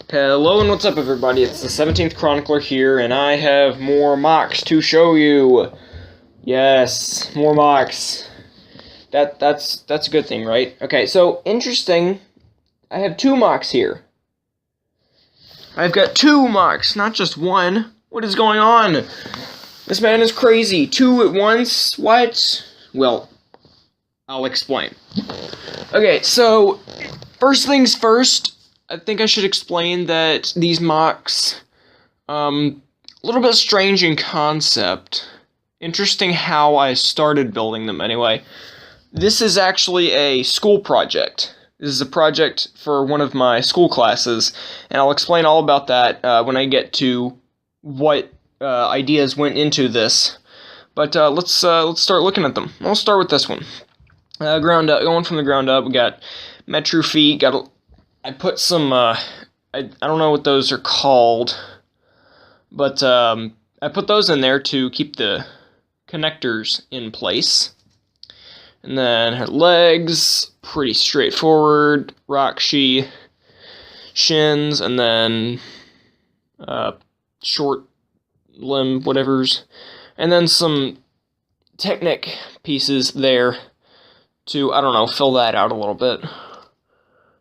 Hello and what's up everybody, it's the 17th Chronicler here, and I have more MOCs to show you. Yes, more MOCs. That's a good thing, right? Okay, so, interesting, I have two MOCs here. I've got two MOCs, not just one. What is going on? This man is crazy. Two at once? What? Well, I'll explain. Okay, so, first things first, I think I should explain that these MOCs, a little bit strange in concept. Interesting how I started building them anyway. This is actually a school project. This is a project for one of my school classes, and I'll explain all about that when I get to what ideas went into this. But let's start looking at them. I'll start with this one. Ground up, going from the ground up, we got metro feet, I put some, I don't know what those are called, but I put those in there to keep the connectors in place. And then her legs, pretty straightforward, shins, and then short limb whatevers. And then some Technic pieces there to, I don't know, fill that out a little bit.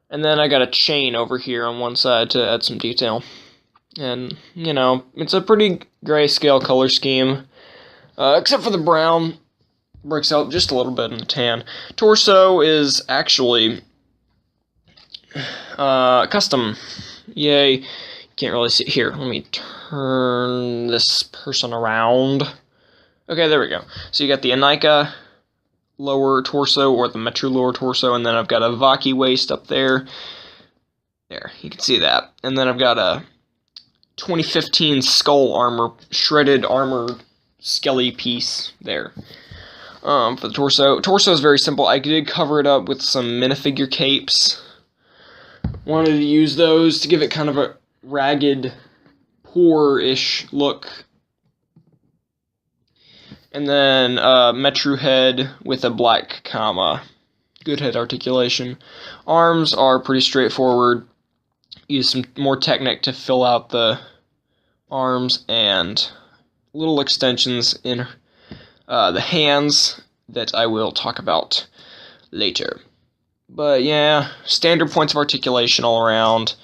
And then I got a chain over here on one side to add some detail. And, you know, it's a pretty grayscale color scheme. Except for the brown. Breaks out just a little bit in the tan. Torso is actually custom. Yay. Can't really see it here. Let me turn this person around. Okay, there we go. So you got the Anika lower torso, or the Metro lower torso, and then I've got a Vaki waist up there. There, you can see that. And then I've got a 2015 skull armor, shredded armor skelly piece there. For the torso. Torso is very simple. I did cover it up with some minifigure capes. Wanted to use those to give it kind of a ragged, poor-ish look. And then Metro head with a black comma. Good head articulation. Arms are pretty straightforward. Use some more Technic to fill out the arms, and little extensions in the hands that I will talk about later. But yeah, standard points of articulation all around.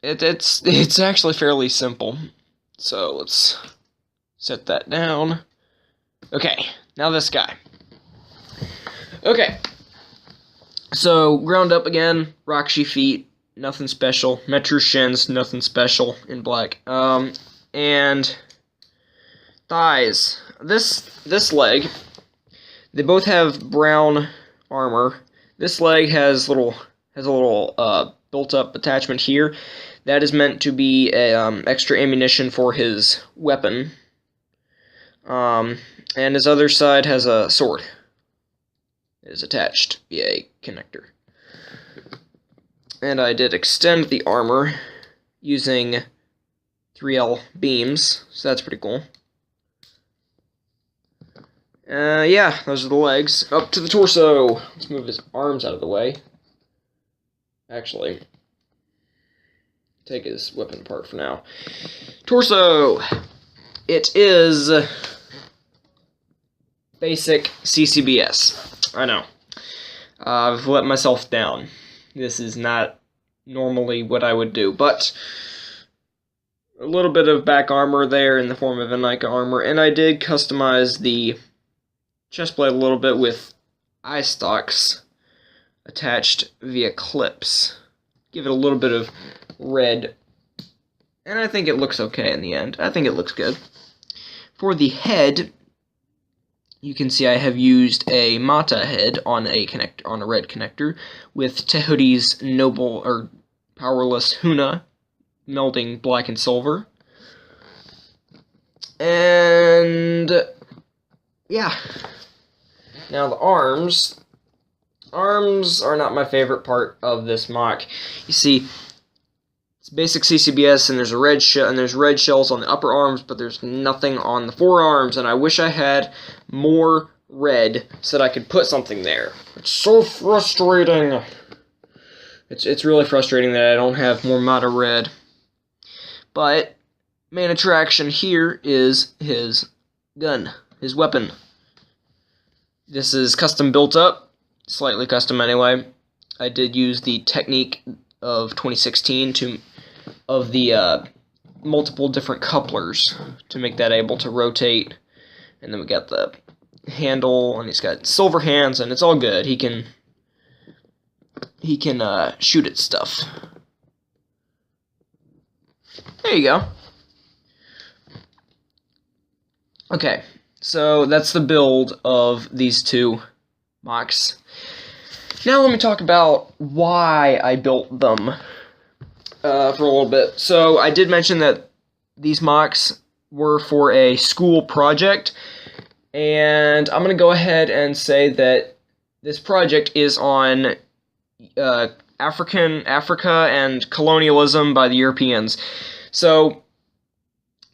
It's actually fairly simple. So let's set that down. Okay, now this guy. Okay, so ground up again, Rakshi feet, nothing special. Metro shins, nothing special in black. And thighs. This leg, they both have brown armor. This leg has a little built-up attachment here. That is meant to be extra ammunition for his weapon. And his other side has a sword. It is attached via a connector. And I did extend the armor using 3L beams, so that's pretty cool. Yeah, those are the legs. Up to the torso. Let's move his arms out of the way. Actually, take his weapon apart for now. Torso! It is basic CCBS. I know. I've let myself down. This is not normally what I would do, but a little bit of back armor there in the form of Anika armor, and I did customize the chestplate a little bit with eye stalks attached via clips. Give it a little bit of red, and I think it looks okay in the end. I think it looks good. For the head, you can see I have used a Mata head on a red connector with Tehuti's noble or powerless Huna melding black and silver. And yeah. Now the arms. Arms are not my favorite part of this MOC. You see, it's basic CCBS, and there's red shells on the upper arms, but there's nothing on the forearms, and I wish I had more red so that I could put something there. It's so frustrating. It's really frustrating that I don't have more Mata Red. But main attraction here is his gun, his weapon. This is custom built up, slightly custom anyway. I did use the technique of 2016 of the multiple different couplers to make that able to rotate. And then we got the handle, and he's got silver hands, and it's all good. He can shoot at stuff. There you go. Okay, so that's the build of these two MOCs. Now let me talk about why I built them for a little bit. So I did mention that these MOCs were for a school project, and I'm going to go ahead and say that this project is on Africa and colonialism by the Europeans. So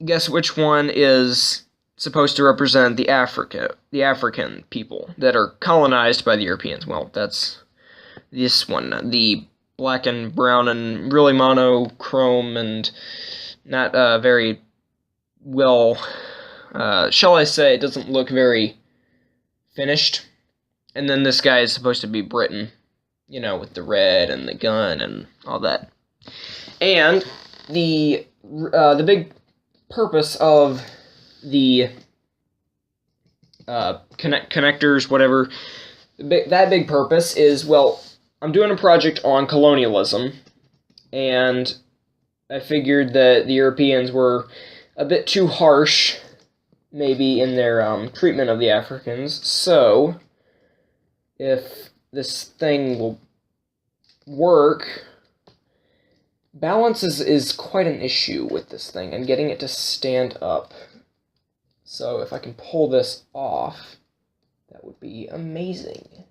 guess which one is supposed to represent the African people that are colonized by the Europeans? Well, that's this one, the black and brown and really monochrome and not very well, shall I say, it doesn't look very finished. And then this guy is supposed to be Britain, you know, with the red and the gun and all that. And the big purpose of the connectors, whatever, that big purpose is, well, I'm doing a project on colonialism, and I figured that the Europeans were a bit too harsh, maybe, in their treatment of the Africans. So if this thing will work, balance is quite an issue with this thing, and getting it to stand up. So if I can pull this off, that would be amazing.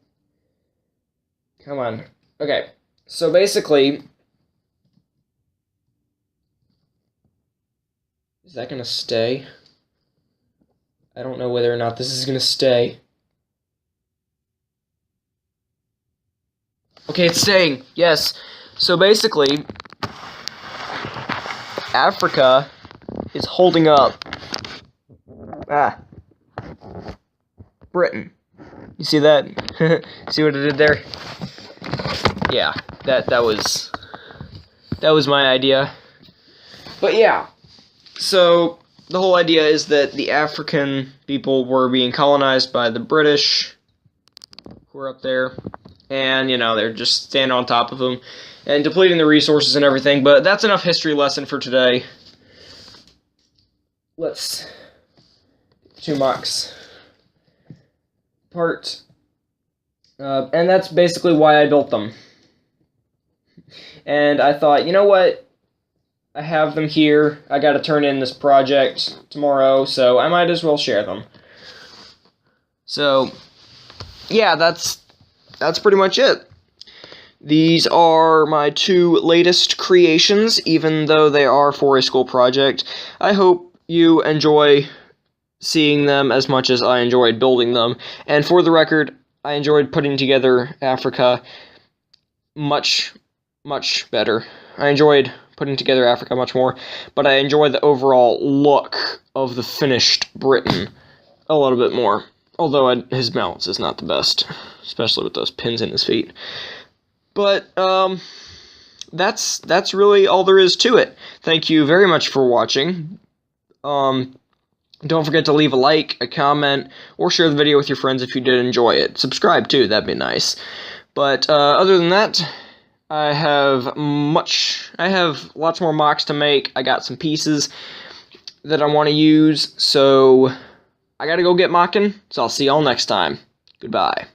Come on. Okay, so basically, is that going to stay? I don't know whether or not this is going to stay. Okay, it's staying. Yes. So basically, Africa is holding up Britain. You see that? See what I did there? Yeah, that was my idea. But yeah, so the whole idea is that the African people were being colonized by the British, who were up there, and, you know, they're just standing on top of them and depleting the resources and everything. But that's enough history lesson for today. Let's two MOCs part, and that's basically why I built them. And I thought, you know what, I have them here, I gotta turn in this project tomorrow, so I might as well share them. So yeah, that's pretty much it. These are my two latest creations, even though they are for a school project. I hope you enjoy seeing them as much as I enjoyed building them. And for the record, I enjoyed putting together Africa much better. I enjoyed putting together Africa much more, but I enjoy the overall look of the finished Britain a little bit more. Although his balance is not the best, especially with those pins in his feet. But that's really all there is to it. Thank you very much for watching. Don't forget to leave a like, a comment, or share the video with your friends if you did enjoy it. Subscribe too, that'd be nice. But other than that, I have lots more MOCs to make. I got some pieces that I want to use, so I gotta go get mocking. So I'll see y'all next time. Goodbye.